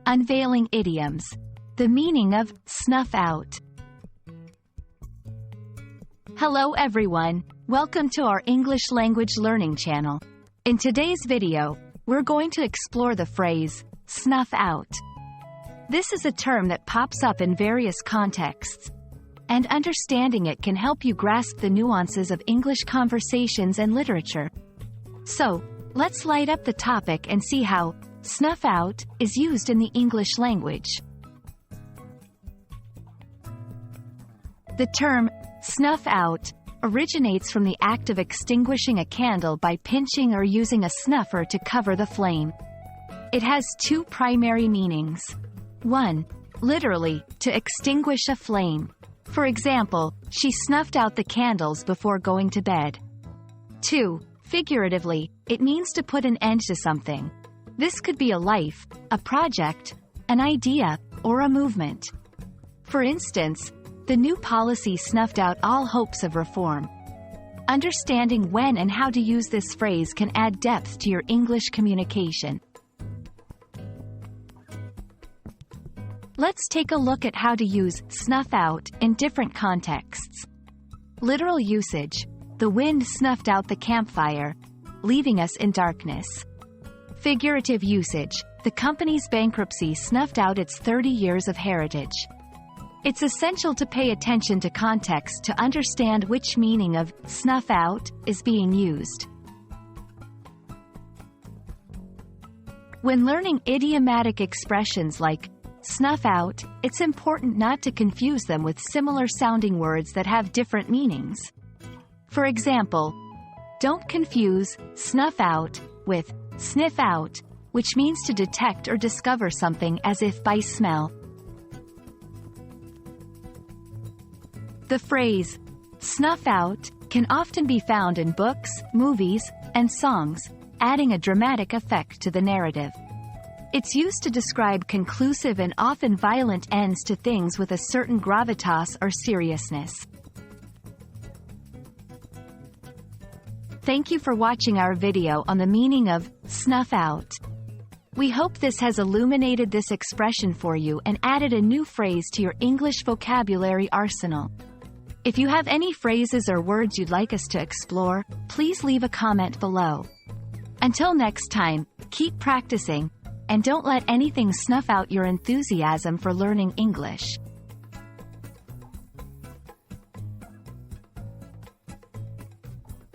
Unveiling Idioms. The meaning of snuff out. Hello everyone, welcome to our English language learning channel. In today's video, we're going to explore the phrase, snuff out. This is a term that pops up in various contexts, and understanding it can help you grasp the nuances of English conversations and literature. So, let's light up the topic and see how snuff out is used in the English language. The term snuff out originates from the act of extinguishing a candle by pinching or using a snuffer to cover the flame. It has two primary meanings. 1. Literally, to extinguish a flame. For example, she snuffed out the candles before going to bed. 2. Figuratively, it means to put an end to something. This could be a life, a project, an idea, or a movement. For instance, the new policy snuffed out all hopes of reform. Understanding when and how to use this phrase can add depth to your English communication. Let's take a look at how to use snuff out in different contexts. Literal usage: the wind snuffed out the campfire, leaving us in darkness. Figurative usage: the company's bankruptcy snuffed out its 30 years of heritage. It's essential to pay attention to context to understand which meaning of snuff out is being used. When learning idiomatic expressions like snuff out, it's important not to confuse them with similar-sounding words that have different meanings. For example, don't confuse snuff out with sniff out, which means to detect or discover something as if by smell. The phrase snuff out can often be found in books, movies, and songs, adding a dramatic effect to the narrative. It's used to describe conclusive and often violent ends to things with a certain gravitas or seriousness. Thank you for watching our video on the meaning of snuff out. We hope this has illuminated this expression for you and added a new phrase to your English vocabulary arsenal. If you have any phrases or words you'd like us to explore, please leave a comment below. Until next time, keep practicing, and don't let anything snuff out your enthusiasm for learning English.